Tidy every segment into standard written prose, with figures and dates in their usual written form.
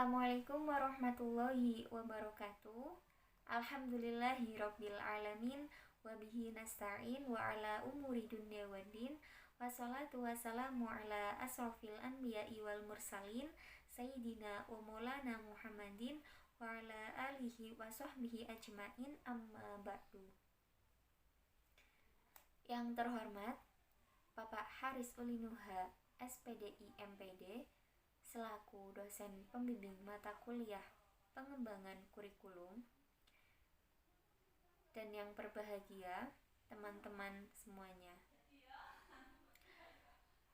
Assalamualaikum warahmatullahi wabarakatuh. Alhamdulillahirabbil alamin wa bihi nasta'in wa ala umuri dunya waddin. Wassalatu wassalamu ala asrofil anbiya'i wal mursalin sayyidina wa maulana Muhammadin wa ala alihi wa sahbihi ajmain, amma ba'du. Yang terhormat Bapak Haris Ulinuha, SPDI MPD, selaku dosen pembimbing mata kuliah pengembangan kurikulum, dan yang berbahagia teman-teman semuanya.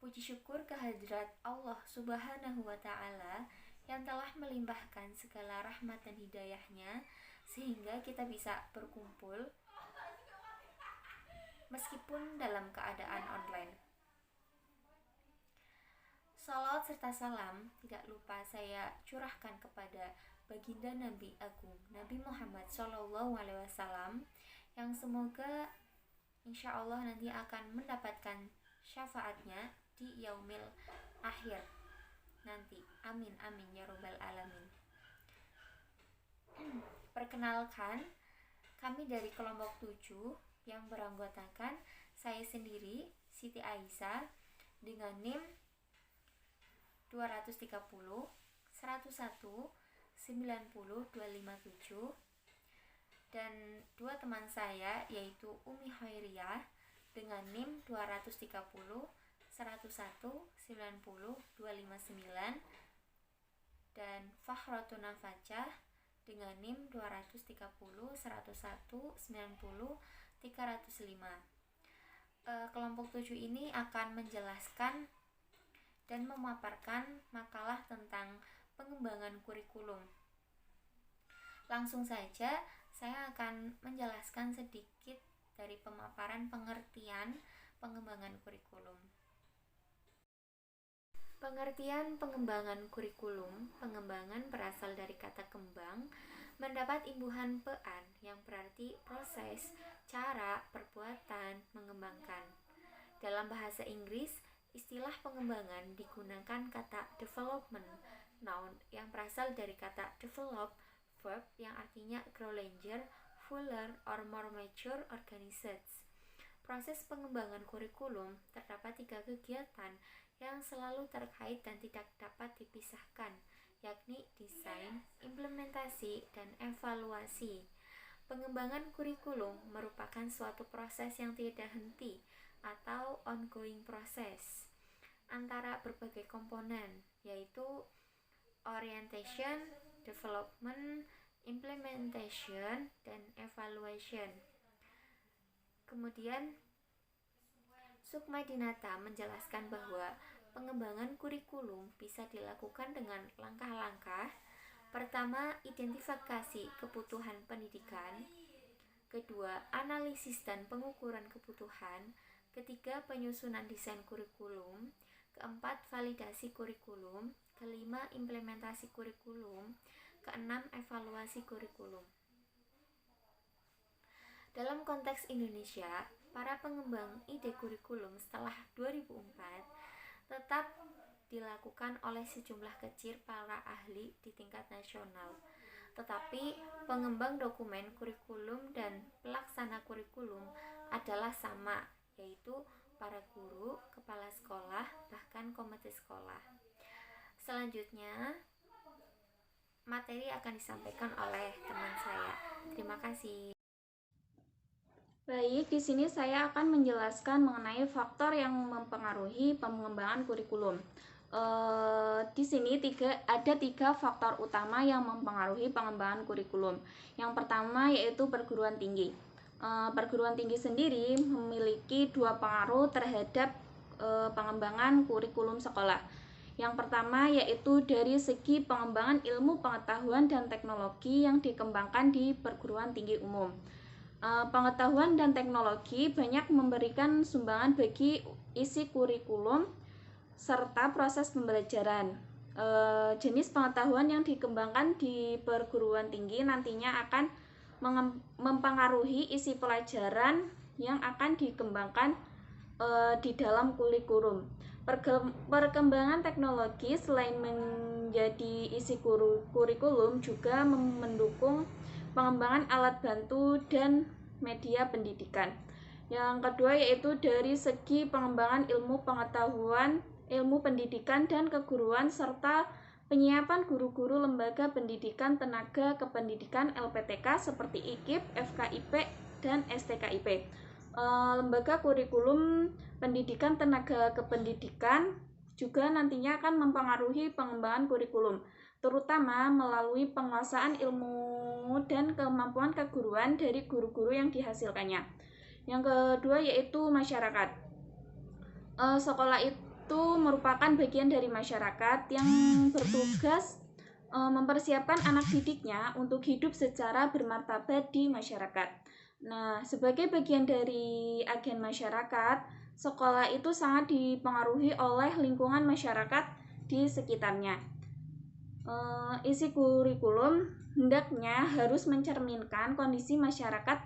Puji syukur kehadirat Allah Subhanahu wa Ta'ala yang telah melimpahkan segala rahmat dan hidayahnya sehingga kita bisa berkumpul meskipun dalam keadaan online. Salawat serta salam tidak lupa saya curahkan kepada baginda Nabi Agung Nabi Muhammad SAW, yang semoga insya Allah nanti akan mendapatkan syafaatnya di yaumil akhir nanti. Amin amin ya robbal alamin. Perkenalkan, kami dari kelompok 7 yang beranggotakan saya sendiri, Siti Aisyah, dengan NIM 230 101 90 257, dan dua teman saya yaitu Umi Khairiyah dengan NIM 230 101 90 259, dan Fakhratun Nafacah dengan NIM 230 101 90 305. Kelompok 7 ini akan menjelaskan dan memaparkan makalah tentang pengembangan kurikulum. Langsung saja saya akan menjelaskan sedikit dari pemaparan pengertian pengembangan kurikulum. Pengertian pengembangan kurikulum: pengembangan berasal dari kata kembang, mendapat imbuhan pean yang berarti proses, cara, perbuatan, mengembangkan. Dalam bahasa Inggris, istilah pengembangan digunakan kata development, noun yang berasal dari kata develop, verb yang artinya grow larger, fuller, or more mature, organized. Proses pengembangan kurikulum terdapat 3 kegiatan yang selalu terkait dan tidak dapat dipisahkan, yakni desain, implementasi, dan evaluasi. Pengembangan kurikulum merupakan suatu proses yang tidak henti atau ongoing proses antara berbagai komponen, yaitu orientation, development, implementation, dan evaluation. Kemudian Sukma Dinata menjelaskan bahwa pengembangan kurikulum bisa dilakukan dengan langkah-langkah. Pertama, identifikasi kebutuhan pendidikan. Kedua, analisis dan pengukuran kebutuhan. Ketiga, penyusunan desain kurikulum. Keempat, validasi kurikulum. Kelima, implementasi kurikulum. Keenam, evaluasi kurikulum. Dalam konteks Indonesia, para pengembang ide kurikulum setelah 2004 tetap dilakukan oleh sejumlah kecil para ahli di tingkat nasional. Tetapi pengembang dokumen kurikulum dan pelaksana kurikulum adalah sama, yaitu para guru, kepala sekolah, bahkan komite sekolah. Selanjutnya, materi akan disampaikan oleh teman saya. Terima kasih. Baik, di sini saya akan menjelaskan mengenai faktor yang mempengaruhi pengembangan kurikulum. Di sini ada tiga faktor utama yang mempengaruhi pengembangan kurikulum. Yang pertama yaitu perguruan tinggi. Perguruan tinggi sendiri memiliki dua pengaruh terhadap pengembangan kurikulum sekolah. Yang pertama yaitu dari segi pengembangan ilmu pengetahuan dan teknologi yang dikembangkan di perguruan tinggi umum. Pengetahuan dan teknologi banyak memberikan sumbangan bagi isi kurikulum serta proses pembelajaran. Jenis pengetahuan yang dikembangkan di perguruan tinggi nantinya akan mempengaruhi isi pelajaran yang akan dikembangkan di dalam kurikulum. Perkembangan teknologi selain menjadi menjadi isi kurikulum juga mendukung pengembangan alat bantu dan media pendidikan. Yang kedua yaitu dari segi pengembangan ilmu pengetahuan, ilmu pendidikan dan keguruan serta penyiapan guru-guru lembaga pendidikan tenaga kependidikan LPTK seperti IKIP, FKIP, dan STKIP. Lembaga kurikulum pendidikan tenaga kependidikan juga nantinya akan mempengaruhi pengembangan kurikulum, terutama melalui penguasaan ilmu dan kemampuan keguruan dari guru-guru yang dihasilkannya. Yang kedua yaitu masyarakat. Sekolah itu merupakan bagian dari masyarakat yang bertugas mempersiapkan anak didiknya untuk hidup secara bermartabat di masyarakat. Nah, sebagai bagian dari agen masyarakat, sekolah itu sangat dipengaruhi oleh lingkungan masyarakat di sekitarnya. Isi kurikulum hendaknya harus mencerminkan kondisi masyarakat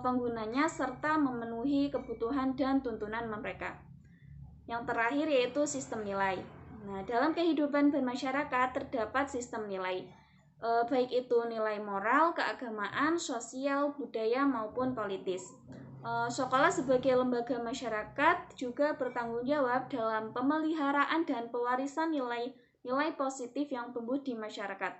penggunanya serta memenuhi kebutuhan dan tuntunan mereka. Yang terakhir yaitu sistem nilai. Nah, dalam kehidupan bermasyarakat terdapat sistem nilai, baik itu nilai moral, keagamaan, sosial, budaya maupun politis. Sekolah sebagai lembaga masyarakat juga bertanggung jawab dalam pemeliharaan dan pewarisan nilai positif yang tumbuh di masyarakat.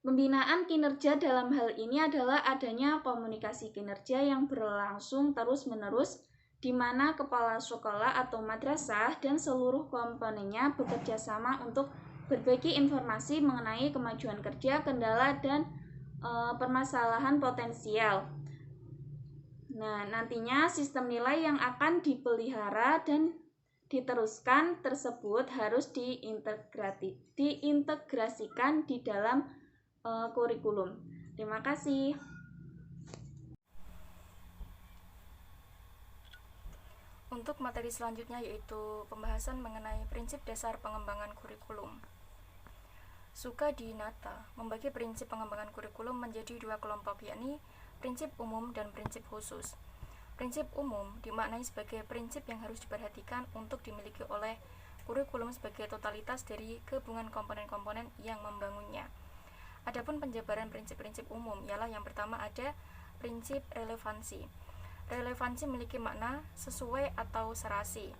Pembinaan kinerja dalam hal ini adalah adanya komunikasi kinerja yang berlangsung terus-menerus, di mana kepala sekolah atau madrasah dan seluruh komponennya bekerja sama untuk berbagi informasi mengenai kemajuan kerja, kendala, dan permasalahan potensial. Nah, nantinya sistem nilai yang akan dipelihara dan diteruskan tersebut harus diintegrasikan di dalam kurikulum. Terima kasih. Untuk materi selanjutnya yaitu pembahasan mengenai prinsip dasar pengembangan kurikulum. Sukadinata membagi prinsip pengembangan kurikulum menjadi dua kelompok, yakni prinsip umum dan prinsip khusus. Prinsip umum dimaknai sebagai prinsip yang harus diperhatikan untuk dimiliki oleh kurikulum sebagai totalitas dari gabungan komponen-komponen yang membangunnya. Adapun penjabaran prinsip-prinsip umum ialah yang pertama ada prinsip relevansi. Relevansi memiliki makna sesuai atau serasi.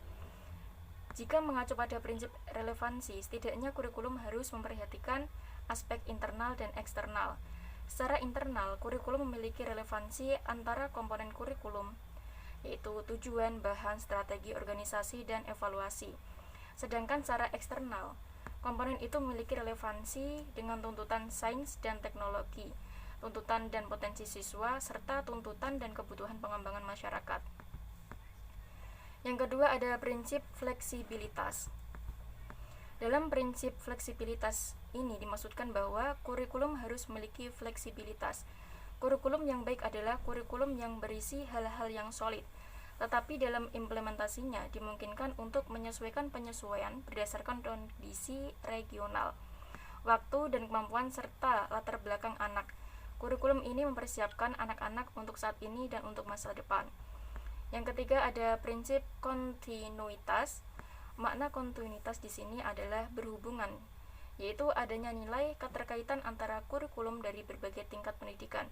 Jika mengacu pada prinsip relevansi, setidaknya kurikulum harus memperhatikan aspek internal dan eksternal. Secara internal, kurikulum memiliki relevansi antara komponen kurikulum, yaitu tujuan, bahan, strategi, organisasi, dan evaluasi. Sedangkan secara eksternal, komponen itu memiliki relevansi dengan tuntutan sains dan teknologi, tuntutan dan potensi siswa, serta tuntutan dan kebutuhan pengembangan masyarakat. Yang kedua ada prinsip fleksibilitas. Dalam prinsip fleksibilitas ini dimaksudkan bahwa kurikulum harus memiliki fleksibilitas. Kurikulum yang baik adalah kurikulum yang berisi hal-hal yang solid, tetapi dalam implementasinya dimungkinkan untuk menyesuaikan penyesuaian berdasarkan kondisi regional, waktu dan kemampuan serta latar belakang anak. Kurikulum ini mempersiapkan anak-anak untuk saat ini dan untuk masa depan. Yang ketiga ada prinsip kontinuitas. Makna kontinuitas di sini adalah berhubungan, yaitu adanya nilai keterkaitan antara kurikulum dari berbagai tingkat pendidikan,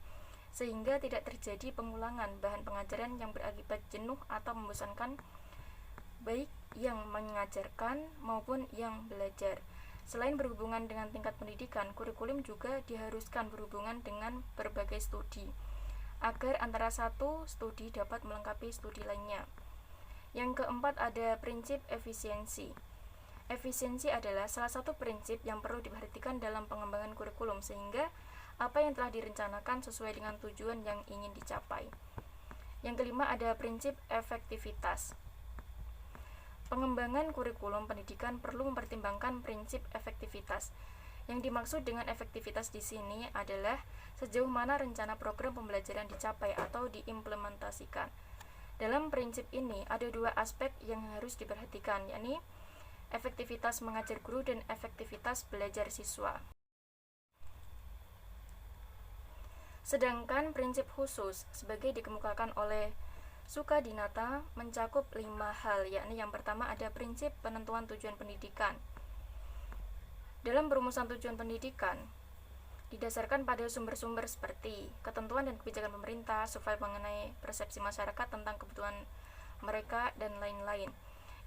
sehingga tidak terjadi pengulangan bahan pengajaran yang berakibat jenuh atau membosankan, baik yang mengajarkan maupun yang belajar. Selain berhubungan dengan tingkat pendidikan, kurikulum juga diharuskan berhubungan dengan berbagai studi, agar antara satu studi dapat melengkapi studi lainnya. Yang keempat ada prinsip efisiensi. Efisiensi adalah salah satu prinsip yang perlu diperhatikan dalam pengembangan kurikulum, sehingga apa yang telah direncanakan sesuai dengan tujuan yang ingin dicapai. Yang kelima ada prinsip efektivitas. Pengembangan kurikulum pendidikan perlu mempertimbangkan prinsip efektivitas. Yang dimaksud dengan efektivitas di sini adalah sejauh mana rencana program pembelajaran dicapai atau diimplementasikan. Dalam prinsip ini ada dua aspek yang harus diperhatikan, yakni efektivitas mengajar guru dan efektivitas belajar siswa. Sedangkan prinsip khusus sebagai dikemukakan oleh Sukadinata mencakup 5 hal, yakni yang pertama ada prinsip penentuan tujuan pendidikan. Dalam perumusan tujuan pendidikan, didasarkan pada sumber-sumber seperti ketentuan dan kebijakan pemerintah, survei mengenai persepsi masyarakat tentang kebutuhan mereka, dan lain-lain.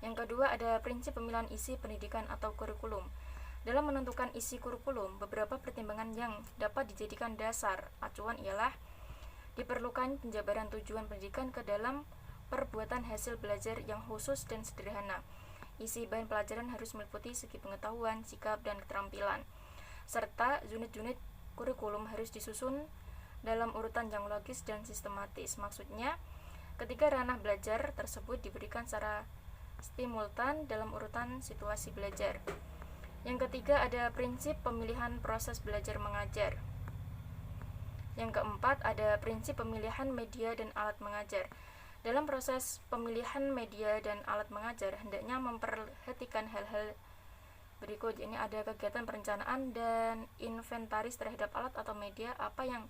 Yang kedua ada prinsip pemilihan isi pendidikan atau kurikulum. Dalam menentukan isi kurikulum, beberapa pertimbangan yang dapat dijadikan dasar acuan ialah diperlukan penjabaran tujuan pendidikan ke dalam perbuatan hasil belajar yang khusus dan sederhana. Isi bahan pelajaran harus meliputi segi pengetahuan, sikap, dan keterampilan. Serta unit-unit kurikulum harus disusun dalam urutan yang logis dan sistematis. Maksudnya, ketika ranah belajar tersebut diberikan secara simultan dalam urutan situasi belajar. Yang ketiga ada prinsip pemilihan proses belajar mengajar. Yang keempat ada prinsip pemilihan media dan alat mengajar. Dalam proses pemilihan media dan alat mengajar hendaknya memperhatikan hal-hal berikut. Ini ada kegiatan perencanaan dan inventaris terhadap alat atau media apa yang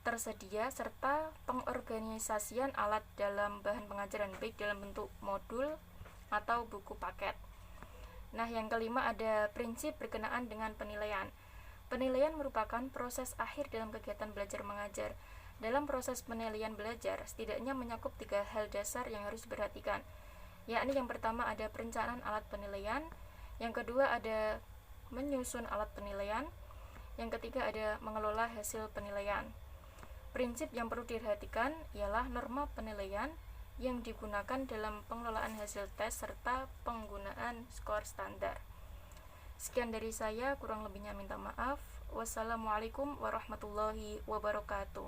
tersedia serta pengorganisasian alat dalam bahan pengajaran baik dalam bentuk modul atau buku paket. Nah, yang kelima ada prinsip berkenaan dengan penilaian. Penilaian merupakan proses akhir dalam kegiatan belajar mengajar. Dalam proses penilaian belajar, setidaknya mencakup 3 hal dasar yang harus diperhatikan, yakni yang pertama ada perencanaan alat penilaian, yang kedua ada menyusun alat penilaian, yang ketiga ada mengelola hasil penilaian. Prinsip yang perlu diperhatikan ialah norma penilaian yang digunakan dalam pengelolaan hasil tes serta penggunaan skor standar. Sekian dari saya, kurang lebihnya minta maaf. Wassalamualaikum warahmatullahi wabarakatuh.